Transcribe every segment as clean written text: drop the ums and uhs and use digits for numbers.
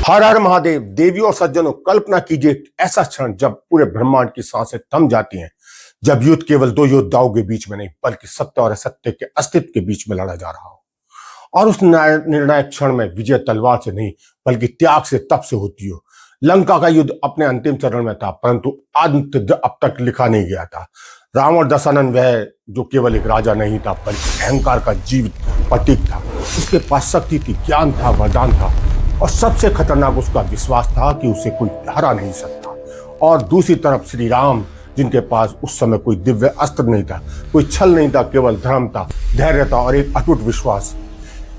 हर हर महादेव। देवियों और सज्जनों, कल्पना कीजिए एक ऐसा क्षण जब पूरे ब्रह्मांड की सांसें थम जाती हैं, जब युद्ध केवल दो योद्धाओं के बीच में नहीं बल्कि सत्य और असत्य के अस्तित्व के बीच में लड़ा जा रहा हो। और उस निर्णायक क्षण में विजय तलवार से नहीं बल्कि त्याग से, तप से होती हो। लंका का युद्ध अपने अंतिम चरण में था, परंतु अंत अब तक लिखा नहीं गया था। रावण दशानन वह जो केवल एक राजा नहीं था बल्कि अहंकार का जीवित प्रतीक था। उसके पास शक्ति थी, ज्ञान था, वरदान था और सबसे खतरनाक उसका विश्वास था कि उसे कोई हरा नहीं सकता। और दूसरी तरफ श्री राम, जिनके पास उस समय कोई दिव्य अस्त्र नहीं था, कोई छल नहीं था, केवल धर्म था, धैर्य था और एक अटूट विश्वास।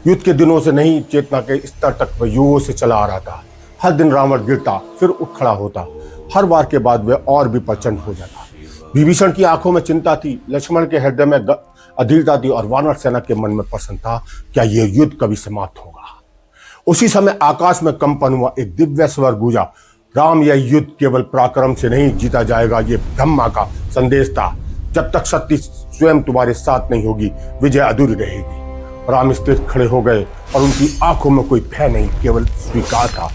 युद्ध के दिनों से नहीं, चेतना के स्तर तक वह युगों से चला आ रहा था। हर दिन रावण गिरता, फिर उठ खड़ा होता। हर बार के बाद वह और भी प्रचंड हो जाता। विभीषण की आंखों में चिंता थी, लक्ष्मण के हृदय में अधीरता थी और वानर सेना के मन में प्रश्न था, क्या यह युद्ध कभी समाप्त होगा। उसी समय आकाश में कंपन हुआ, एक दिव्य स्वर गूंजा, राम, यह युद्ध केवल पराक्रम से नहीं जीता जाएगा, ये ब्रह्मा का संदेश था। जब तक शक्ति स्वयं तुम्हारे साथ नहीं होगी, विजय अधूरी रहेगी। राम स्थिर खड़े हो गए और उनकी आंखों में कोई भय नहीं, केवल स्वीकार था।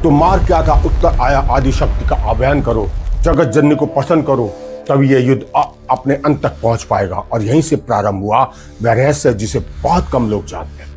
तो मार्ग क्या था? उत्तर आया, आदि शक्ति का आह्वान करो, जगत जननी को प्रसन्न करो, तभी यह युद्ध अपने अंत तक पहुंच पाएगा। और यहीं से प्रारंभ हुआ वह रहस्य जिसे बहुत कम लोग जानते हैं।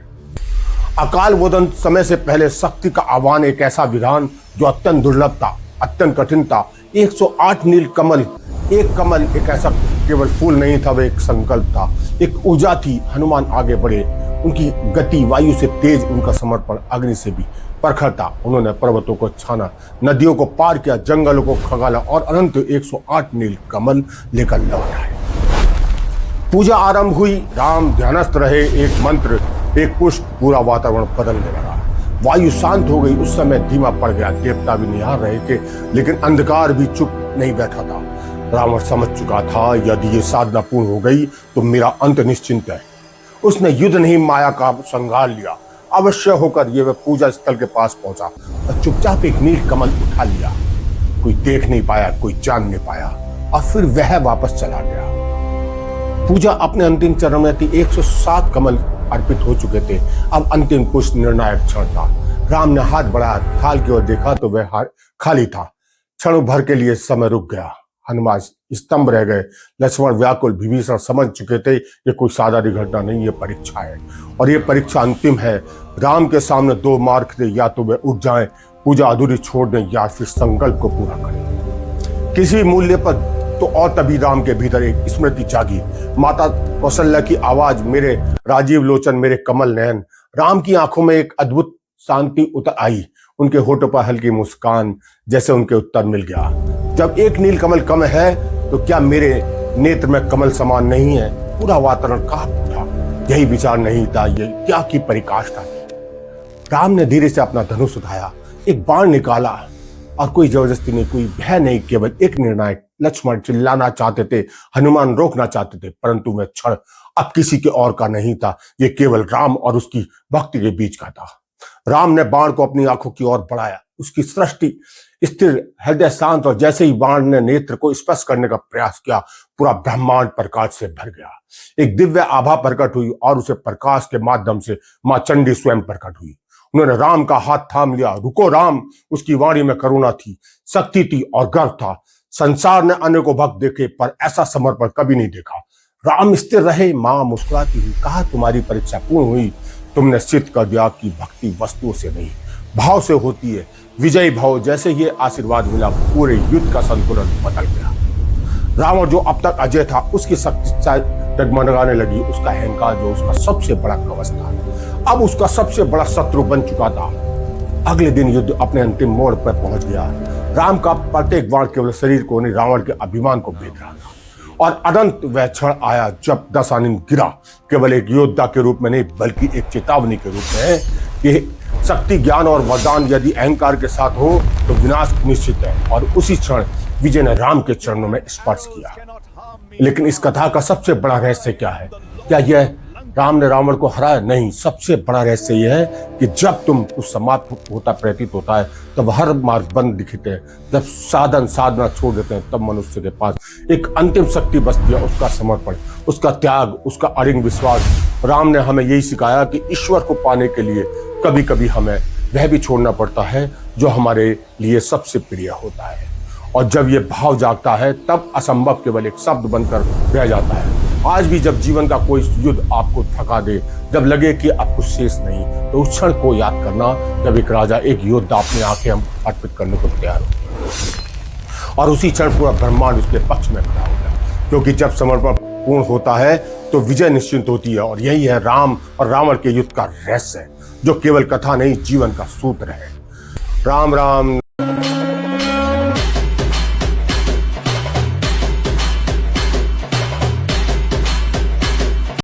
अकाल बोधन समय से पहले शक्ति का आह्वान, एक ऐसा विधान जो अत्यंत दुर्लभ था, अत्यंत कठिन था। 108 नील कमल, एक कमल एक ऐसा केवल फूल नहीं था, वह एक संकल्प था, एक ऊर्जा थी। हनुमान आगे बढ़े, उनकी गति वायु से तेज, उनका समर्पण अग्नि से भी प्रखर था। उन्होंने पर्वतों को छाना, नदियों को पार किया, जंगलों को खंगाला और अनंत 108 नील कमल लेकर लौट आए। पूजा आरंभ हुई, राम ध्यानस्थ रहे, एक मंत्र, एक पुष्प, पूरा वातावरण बदलने लगा। वायु शांत हो गई, उस समय धीमा पड़ गया। देवता भी निहार रहे थे, लेकिन अंधकार भी चुप नहीं बैठा था। रावण समझ चुका था, यदि ये साधना पूर्ण हो गई तो मेरा अंत निश्चिंत है। उसने युद्ध नहीं, माया का संहार लिया। अवश्य होकर ये वह पूजा स्थल के पास पहुंचा और चुपचाप एक नील कमल उठा लिया। कोई देख नहीं पाया, कोई जान नहीं पाया, और फिर वह वापस चला गया। पूजा अपने अंतिम चरण में थी, 107 कमल अर्पित हो चुके थे। अब अंतिम कुछ निर्णायक क्षण था। राम ने हाथ बढ़ाया, थाल की ओर देखा तो वह खाली था। क्षण भर के लिए समय रुक गया। हनुमान स्तंभ रह गए, लक्ष्मण व्याकुल, विभीषण समझ चुके थे ये कोई साधारण घटना नहीं, ये परीक्षा है और ये परीक्षा अंतिम है। राम के सामने दो मार्ग थे, या तो वे उठ जाएं, पूजा अधूरी छोड़ दें, या फिर संकल्प को पूरा करें किसी मूल्य पर। तो और तभी राम के भीतर एक स्मृति जागी, माता कौशल्या की आवाज, मेरे राजीव लोचन, मेरे कमल नयन। राम की आंखों में एक अद्भुत शांति उतर आई, उनके होठों पर हल्की मुस्कान, जैसे उनके उत्तर मिल गया। जब एक नील कमल कम है तो क्या मेरे नेत्र में कमल समान नहीं है? पूरा वातावरण कांप उठा। यही विचार नहीं था, ये क्या की परिकाष्ठा थी। राम ने धीरे से अपना धनुष उठाया, एक बाण निकाला और कोई जबरदस्ती नहीं, कोई भय नहीं, केवल एक निर्णायक। लक्ष्मण चिल्लाना चाहते थे, हनुमान रोकना चाहते थे, परंतु वह क्षण अब किसी के और का नहीं था, ये केवल राम और उसकी भक्ति के बीच का था। राम ने बाण को अपनी आंखों की ओर बढ़ाया, उसकी सृष्टि स्थिर, हृदय शांत, और जैसे ही बाण ने नेत्र को स्पर्श करने का प्रयास किया, पूरा ब्रह्मांड प्रकाश से भर गया। एक दिव्य आभा प्रकट हुई और उसे प्रकाश के माध्यम से मां चंडी स्वयं प्रकट हुई। उन्होंने राम का हाथ थाम लिया। रुको राम, उसकी वाणी में करुणा थी, शक्ति थी और गर्व था। संसार ने अन्य को भक्त देखे, पर ऐसा समर्पण कभी नहीं देखा। राम स्थिर रहे, मां मुस्कुराती हुई, कहा, तुम्हारी परीक्षा पूर्ण हुई, तुमने सिद्ध कर दिया कि भक्ति वस्तुओं से नहीं भाव से होती है। विजयी भाव। जैसे ये आशीर्वाद मिला, पूरे युद्ध का संतुलन बदल गया। रावण जो अब तक अजय था, उसकी शक्ति डगमगाने लगी। उसका अहंकार जो उसका सबसे बड़ा कवच था, अब उसका सबसे बड़ा शत्रु बन चुका था। अगले दिन युद्ध अपने अंतिम मोड़ पर पहुंच गया। राम का प्रत्येक बाण केवल शरीर को नहीं, रावण के अभिमान को भेद रहा था। और अनंत वह क्षण आया जब दशानन गिरा, केवल एक योद्धा के रूप में नहीं बल्कि एक चेतावनी के रूप में कि शक्ति, ज्ञान और वरदान यदि अहंकार के साथ हो तो विनाश निश्चित है। और उसी क्षण विजय ने राम के चरणों में स्पर्श किया। लेकिन इस कथा का सबसे बड़ा रहस्य क्या है? क्या यह राम ने रावण को हराया नहीं। सबसे बड़ा रहस्य यह है कि जब तुम कुछ समाप्त होता प्रतीत होता है तब हर मार्ग बंद दिखते हैं। जब साधना छोड़ देते हैं तब मनुष्य के पास एक अंतिम शक्ति बचती है, उसका समर्पण, उसका त्याग, उसका अड़िग विश्वास। राम ने हमें यही सिखाया कि ईश्वर को पाने के लिए कभी कभी हमें वह भी छोड़ना पड़ता है जो हमारे लिए सबसे प्रिय होता है। और जब ये भाव जागता है तब असंभव केवल एक शब्द बनकर रह जाता है। आज भी जब जीवन का कोई युद्ध आपको थका दे, जब लगे कि अब कुछ शेष नहीं, तो उस क्षण को याद करना जब एक राजा, एक योद्धा अपनी आंखें हम अर्पित करने को तैयार हो और उसी क्षण पूरा ब्रह्मांड उसके पक्ष में खड़ा हो गया। क्योंकि जब समर्पण पूर्ण होता है तो विजय निश्चित होती है। और यही है राम और रावण के युद्ध का रहस्य, जो केवल कथा नहीं, जीवन का सूत्र है। राम राम।